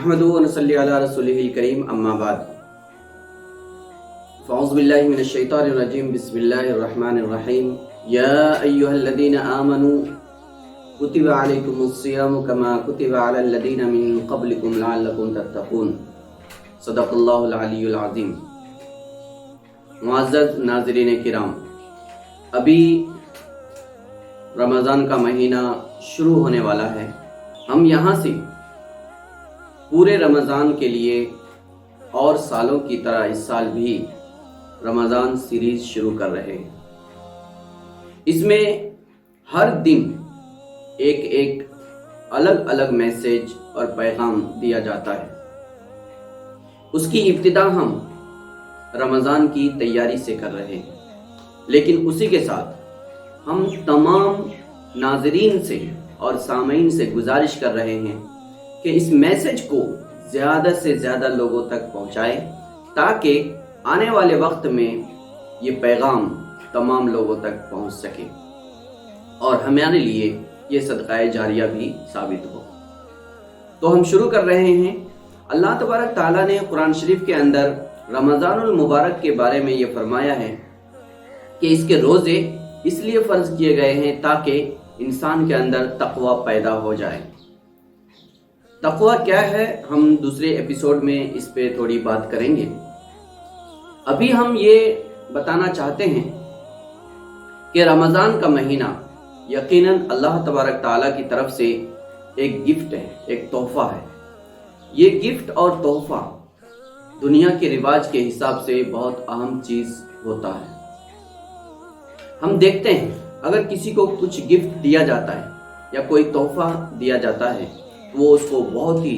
नहमदुहु व नसल्ली अला रसूलिहिल करीम अम्मा बाद फ़अऊज़ु बिल्लाहि मिनश शैतानिर रजीम बिस्मिल्लाहिर रहमानिर रहीम या अय्युहल्लज़ीना आमनू कुतिबा अलैकुमुस सियामु कमा कुतिबा अलल लज़ीना मिन क़ब्लिकुम लअल्लकुम तत्तक़ून सदक़ल्लाहुल अलीयुल अज़ीम। मुअज़्ज़ज़ नाज़रीन किराम, अभी रमज़ान का महीना शुरू होने वाला है। हम यहाँ से पूरे रमज़ान के लिए और सालों की तरह इस साल भी रमज़ान सीरीज शुरू कर रहे हैं। इसमें हर दिन एक एक अलग अलग मैसेज और पैगाम दिया जाता है। उसकी इब्तिदा हम रमज़ान की तैयारी से कर रहे हैं, लेकिन उसी के साथ हम तमाम नाज़रीन से और सामीन से गुजारिश कर रहे हैं कि इस मैसेज को ज़्यादा से ज़्यादा लोगों तक पहुँचाएं, ताकि आने वाले वक्त में ये पैगाम तमाम लोगों तक पहुँच सके और हमारे लिए ये सदक़ाए जारिया भी साबित हो। तो हम शुरू कर रहे हैं। अल्लाह तबारक ताला ने कुरान शरीफ के अंदर रमज़ानुल मुबारक के बारे में ये फरमाया है कि इसके रोज़े इसलिए फ़र्ज किए गए हैं ताकि इंसान के अंदर तक़वा पैदा हो जाए। तक़वा क्या है, हम दूसरे एपिसोड में इस पे थोड़ी बात करेंगे। अभी हम ये बताना चाहते हैं कि रमज़ान का महीना यकीनन अल्लाह तबारक ताला की तरफ से एक गिफ्ट है, एक तोहफ़ा है। ये गिफ्ट और तोहफ़ा दुनिया के रिवाज के हिसाब से बहुत अहम चीज़ होता है। हम देखते हैं अगर किसी को कुछ गिफ्ट दिया जाता है या कोई तोहफ़ा दिया जाता है तो वो उसको बहुत ही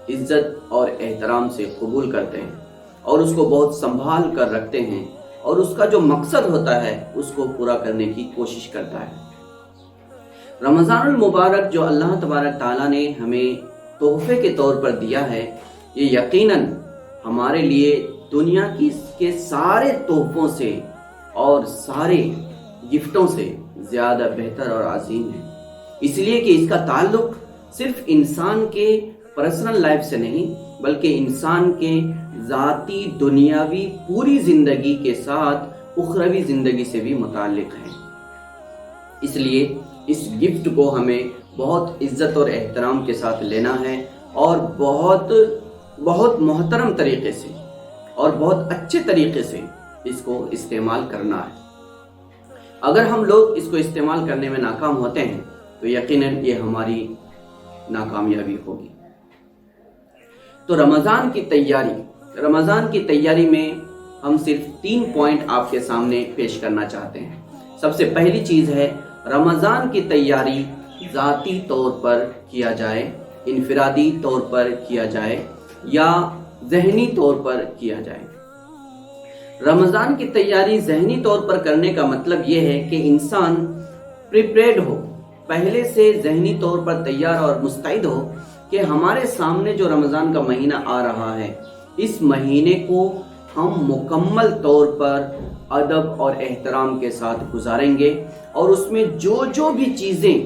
इज्जत और एहतराम से कबूल करते हैं और उसको बहुत संभाल कर रखते हैं और उसका जो मकसद होता है उसको पूरा करने की कोशिश करता है। रमज़ानुल मुबारक जो अल्लाह तबारक ताला ने हमें तोहफे के तौर पर दिया है, ये यकीनन हमारे लिए दुनिया के सारे तोहफों से और सारे गिफ्टों से ज़्यादा बेहतर और अजीम है, इसलिए कि इसका ताल्लुक सिर्फ इंसान के पर्सनल लाइफ से नहीं बल्कि इंसान के ज़ाती दुनियावी पूरी ज़िंदगी के साथ उखरवी ज़िंदगी से भी मुताल्लिक़ है। इसलिए इस गिफ्ट को हमें बहुत इज्जत और एहतराम के साथ लेना है और बहुत मोहतरम तरीक़े से और बहुत अच्छे तरीक़े से इसको इस्तेमाल करना है। अगर हम लोग इसको इस्तेमाल करने में नाकाम होते हैं तो यकीनन ये हमारी नाकामयाबी होगी। तो रमज़ान की तैयारी में हम सिर्फ 3 पॉइंट आपके सामने पेश करना चाहते हैं। सबसे पहली चीज़ है, रमज़ान की तैयारी ज़ाती तौर पर किया जाए, इनफरादी तौर पर किया जाए या ज़हनी तौर पर किया जाए। रमज़ान की तैयारी ज़हनी तौर पर करने का मतलब ये है कि इंसान प्रिपेयर्ड हो, पहले से ज़हनी तौर पर तैयार और मुस्तैद हो कि हमारे सामने जो रमज़ान का महीना आ रहा है, इस महीने को हम मुकम्मल तौर पर अदब और एहतराम के साथ गुजारेंगे और उसमें जो जो भी चीज़ें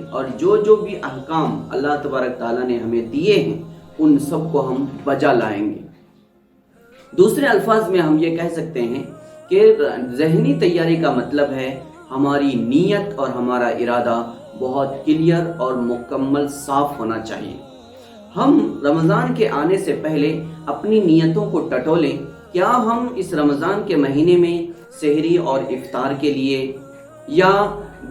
और जो भी अहकाम अल्लाह तबारक ताला ने हमें दिए हैं उन सब को हम बजा लाएंगे। दूसरे अल्फाज में हम ये कह सकते हैं कि ज़हनी तैयारी का मतलब है हमारी नीयत और हमारा इरादा बहुत क्लियर और मुकम्मल साफ होना चाहिए। हम रमज़ान के आने से पहले अपनी नीयतों को टटोलें। क्या हम इस रमज़ान के महीने में सहरी और इफ्तार के लिए या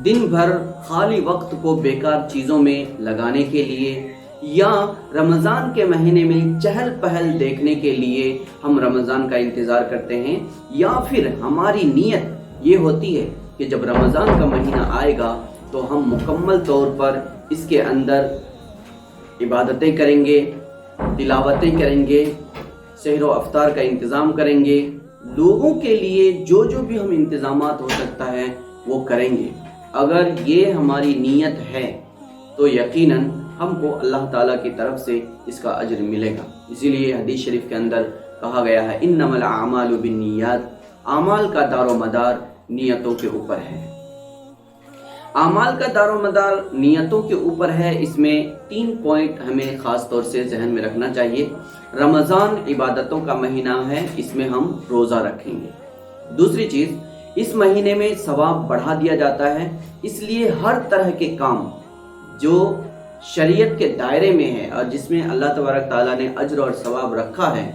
दिन भर खाली वक्त को बेकार चीज़ों में लगाने के लिए या रमज़ान के महीने में चहल पहल देखने के लिए हम रमज़ान का इंतज़ार करते हैं, या फिर हमारी नीयत ये होती है कि जब रमज़ान का महीना आएगा तो हम मुकम्मल तौर पर इसके अंदर इबादतें करेंगे, तिलावतें करेंगे, सहर व अफ्तार का इंतज़ाम करेंगे, लोगों के लिए जो जो भी हम इंतज़ामात हो सकता है वो करेंगे। अगर ये हमारी नीयत है तो यकीनन हमको अल्लाह ताला की तरफ से इसका अज्र मिलेगा। इसीलिए हदीस शरीफ के अंदर कहा गया है, इन्नमल आमालु बिन्नियात, आमाल का दारो मदार नीयतों के ऊपर है। اعمال کا دار و مدار نیتوں کے اوپر ہے۔ اس میں 3 پوائنٹ ہمیں خاص طور سے ذہن میں رکھنا چاہیے۔ رمضان عبادتوں کا مہینہ ہے، اس میں ہم روزہ رکھیں گے۔ دوسری چیز، اس مہینے میں ثواب بڑھا دیا جاتا ہے، اس لیے ہر طرح کے کام جو شریعت کے دائرے میں ہے اور جس میں اللہ تبارک تعالیٰ نے اجر اور ثواب رکھا ہے،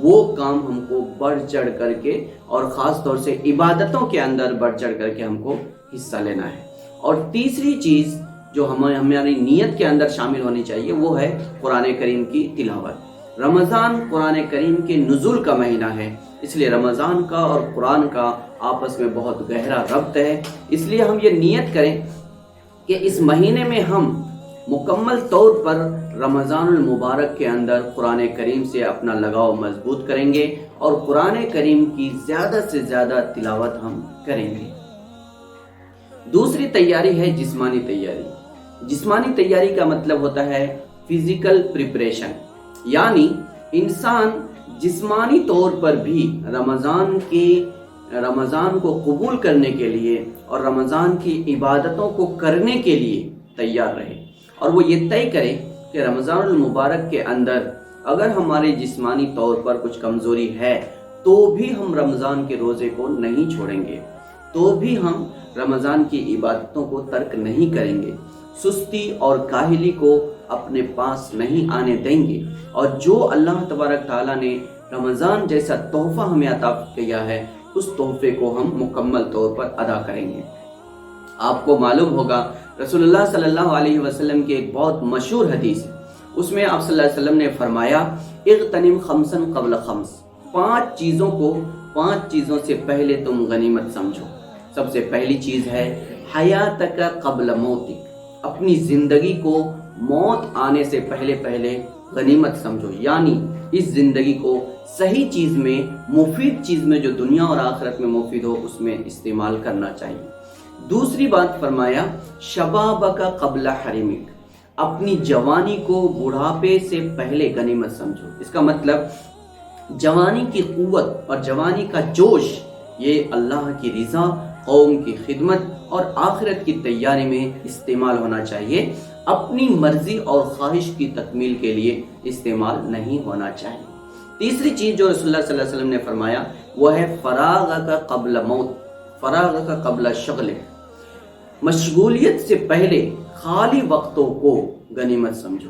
وہ کام ہم کو بڑھ چڑھ کر کے اور خاص طور سے عبادتوں کے اندر بڑھ چڑھ کر کے ہم کو حصہ لینا ہے۔ اور تیسری چیز جو ہماری نیت کے اندر شامل ہونی چاہیے وہ ہے قرآن کریم کی تلاوت۔ رمضان قرآن کریم کے نزول کا مہینہ ہے، اس لیے رمضان کا اور قرآن کا آپس میں بہت گہرا ربط ہے۔ اس لیے ہم یہ نیت کریں کہ اس مہینے میں ہم مکمل طور پر رمضان المبارک کے اندر قرآن کریم سے اپنا لگاؤ مضبوط کریں گے اور قرآن کریم کی زیادہ سے زیادہ تلاوت ہم کریں گے۔ دوسری تیاری ہے جسمانی تیاری۔ جسمانی تیاری کا مطلب ہوتا ہے فزیکل پریپریشن، یعنی انسان جسمانی طور پر بھی رمضان کو قبول کرنے کے لیے اور رمضان کی عبادتوں کو کرنے کے لیے تیار رہے، اور وہ یہ طے کرے کہ رمضان المبارک کے اندر اگر ہمارے جسمانی طور پر کچھ کمزوری ہے تو بھی ہم رمضان کے روزے کو نہیں چھوڑیں گے، تو بھی ہم رمضان کی عبادتوں کو ترک نہیں کریں گے، سستی اور کاہلی کو اپنے پاس نہیں آنے دیں گے، اور جو اللہ تبارک تعالیٰ نے رمضان جیسا تحفہ ہمیں عطا کیا ہے اس تحفے کو ہم مکمل طور پر ادا کریں گے۔ آپ کو معلوم ہوگا رسول اللہ صلی اللہ علیہ وسلم کی ایک بہت مشہور حدیث ہے، اس میں آپ صلی اللہ علیہ وسلم نے فرمایا اغتنم خمسا قبل خمس، 5 چیزوں سے پہلے تم غنیمت سمجھو۔ سب سے پہلی چیز ہے حیاتک قبل موتک، اپنی زندگی کو موت آنے سے پہلے غنیمت سمجھو، یعنی اس زندگی کو صحیح چیز میں، مفید چیز میں جو دنیا اور آخرت میں مفید ہو اس میں استعمال کرنا چاہیے۔ دوسری بات فرمایا شبابک قبل حرمک، اپنی جوانی کو بڑھاپے سے پہلے غنیمت سمجھو۔ اس کا مطلب جوانی کی قوت اور جوانی کا جوش یہ اللہ کی رضا، قوم کی خدمت اور آخرت کی تیاری میں استعمال ہونا چاہیے، اپنی مرضی اور خواہش کی تکمیل کے لیے استعمال نہیں ہونا چاہیے۔ تیسری چیز جو رسول اللہ صلی اللہ علیہ وسلم نے فرمایا وہ ہے فراغک قبل موت، فراغک قبل شغلک، مشغولیت سے پہلے خالی وقتوں کو غنیمت سمجھو۔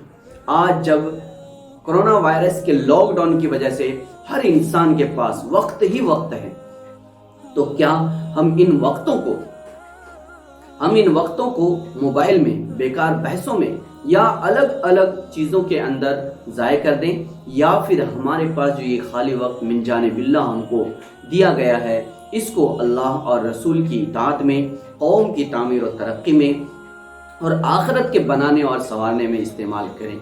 آج جب کرونا وائرس کے لاک ڈاؤن کی وجہ سے ہر انسان کے پاس وقت ہی وقت ہے، تو کیا ہم ان وقتوں کو موبائل میں، بیکار بحثوں میں یا الگ الگ چیزوں کے اندر ضائع کر دیں، یا پھر ہمارے پاس جو یہ خالی وقت من جانب اللہ ہم کو دیا گیا ہے اس کو اللہ اور رسول کی اطاعت میں، قوم کی تعمیر و ترقی میں اور آخرت کے بنانے اور سنوارنے میں استعمال کریں۔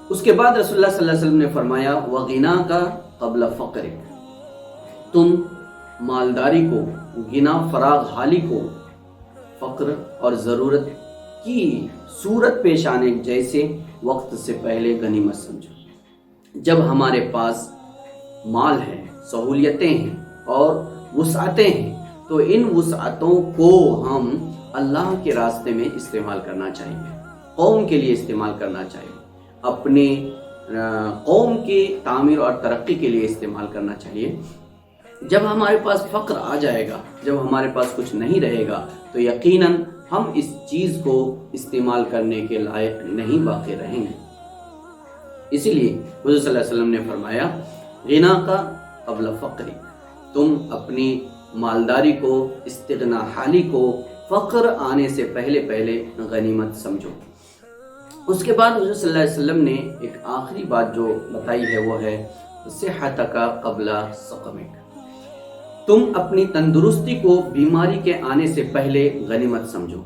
اس کے بعد رسول اللہ صلی اللہ علیہ وسلم نے فرمایا وَغِنَاكَ قَبْلَ فَقْرِكَ، تم مالداری کو، غنا فراغ حالی کو فقر اور ضرورت کی صورت پیش آنے جیسے وقت سے پہلے غنیمت سمجھو۔ جب ہمارے پاس مال ہے، سہولیتیں ہیں اور وسعتیں ہیں تو ان وسعتوں کو ہم اللہ کے راستے میں استعمال کرنا چاہیے، قوم کے لیے استعمال کرنا چاہیے، اپنے قوم کی تعمیر اور ترقی کے لیے استعمال کرنا چاہیے۔ جب ہمارے پاس فقر آ جائے گا، جب ہمارے پاس کچھ نہیں رہے گا تو یقیناً ہم اس چیز کو استعمال کرنے کے لائق نہیں باقی رہیں گے۔ اسی لیے حضور صلی اللہ علیہ وسلم نے فرمایا غنا کا قبل فقری، تم اپنی مالداری کو، استغنا حالی کو فقر آنے سے پہلے غنیمت سمجھو۔ اس کے بعد حضور صلی اللہ علیہ وسلم نے ایک آخری بات جو بتائی ہے وہ ہے صحتک قبل سقمک، تم اپنی تندرستی کو بیماری کے آنے سے پہلے غنیمت سمجھو۔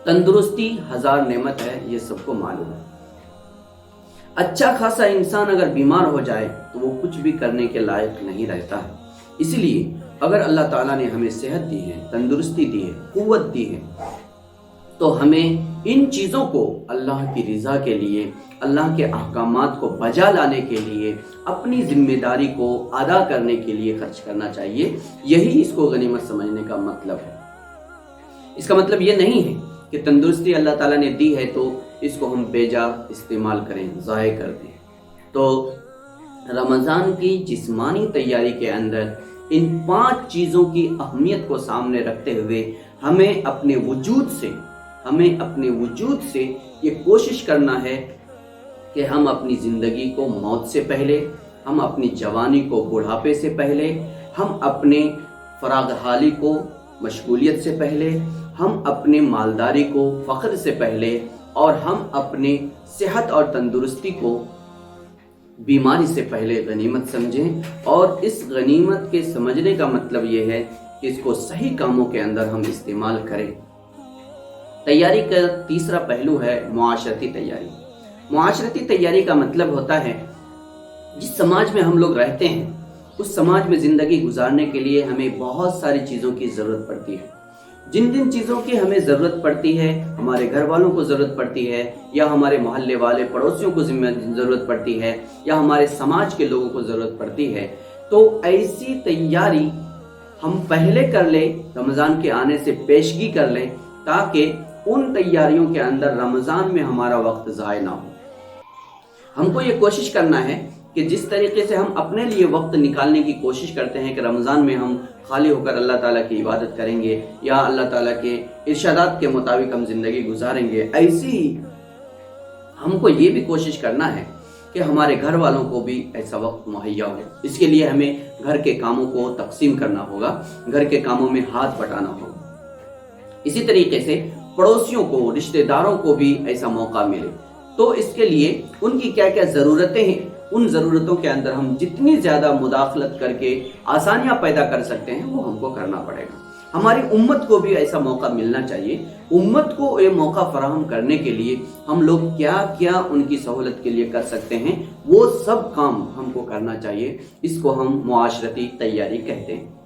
تندرستی 1000 نعمت ہے، یہ سب کو معلوم ہے۔ اچھا خاصا انسان اگر بیمار ہو جائے تو وہ کچھ بھی کرنے کے لائق نہیں رہتا ہے۔ اسی لیے اگر اللہ تعالیٰ نے ہمیں صحت دی ہے، تندرستی دی ہے، قوت دی ہے، تو ہمیں ان چیزوں کو اللہ کی رضا کے لیے، اللہ کے احکامات کو بجا لانے کے لیے، اپنی ذمہ داری کو ادا کرنے کے لیے خرچ کرنا چاہیے۔ یہی اس کو غنیمت سمجھنے کا مطلب ہے۔ इसका मतलब ये नहीं है कि तंदुरुस्ती अल्लाह ताला ने दी है तो इसको हम बेजा इस्तेमाल करें, ज़ाय कर दें। तो रमज़ान की जिस्मानी तैयारी के अंदर इन 5 चीज़ों की अहमियत को सामने रखते हुए हमें अपने वजूद से ये कोशिश करना है कि हम अपनी ज़िंदगी को मौत से पहले, हम अपनी जवानी को बुढ़ापे से पहले, हम अपने फराग हाली को मशगूलियत से पहले, हम अपने मालदारी को फ़ख्र से पहले, और हम अपने सेहत और तंदुरुस्ती को बीमारी से पहले गनीमत समझें। और इस गनीमत के समझने का मतलब ये है कि इसको सही कामों के अंदर हम इस्तेमाल करें। तैयारी का तीसरा पहलू है मुआशरती तैयारी। मुआशरती तैयारी का मतलब होता है जिस समाज में हम लोग रहते हैं उस समाज में ज़िंदगी गुजारने के लिए हमें बहुत सारी चीज़ों की ज़रूरत पड़ती है। जिन जिन चीज़ों की हमें ज़रूरत पड़ती है, हमारे घर वालों को ज़रूरत पड़ती है, या हमारे मोहल्ले वाले पड़ोसियों को ज़रूरत पड़ती है, या हमारे समाज के लोगों को ज़रूरत पड़ती है, तो ऐसी तैयारी हम पहले कर लें, रमज़ान के आने से पेशगी कर लें, ताकि उन तैयारियों के अंदर रमज़ान में हमारा वक्त ज़ाय ना हो। हमको ये कोशिश करना है कि जिस तरीके से हम अपने लिए वक्त निकालने की कोशिश करते हैं कि रमज़ान में हम खाली होकर अल्लाह ताला की इबादत करेंगे या अल्लाह ताला के इरशादात के मुताबिक हम ज़िंदगी गुजारेंगे, ऐसी ही हमको ये भी कोशिश करना है कि हमारे घर वालों को भी ऐसा वक्त मुहैया हो। इसके लिए हमें घर के कामों को तकसीम करना होगा, घर के कामों में हाथ बटाना होगा। इसी तरीके से पड़ोसियों को, रिश्तेदारों को भी ऐसा मौका मिले। तो इसके लिए उनकी क्या क्या ज़रूरतें हैं, उन ज़रूरतों के अंदर हम जितनी ज़्यादा मुदाखलत करके आसानियाँ पैदा कर सकते हैं वो हमको करना पड़ेगा। हमारी उम्मत को भी ऐसा मौका मिलना चाहिए। उम्मत को ये मौका फराहम करने के लिए हम लोग क्या क्या उनकी सहूलत के लिए कर सकते हैं, वो सब काम हमको करना चाहिए। इसको हम मुआशरती तैयारी कहते हैं।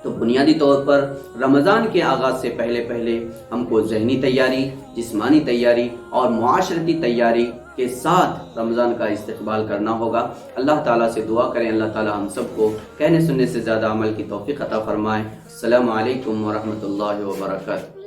तो बुनियादी तौर पर रमज़ान के आगाज़ से पहले पहले हमको ज़हनी तैयारी, जिस्मानी तैयारी और मुआशरती तैयारी के साथ रमज़ान का इस्तक़बाल करना होगा। अल्लाह ताला से दुआ करें, अल्लाह ताला हम सबको कहने सुनने से ज़्यादा अमल की तौफ़ीक़ अता फ़रमाए। अस्सलामु अलैकुम व रहमतुल्लाहि व बरकातुहू।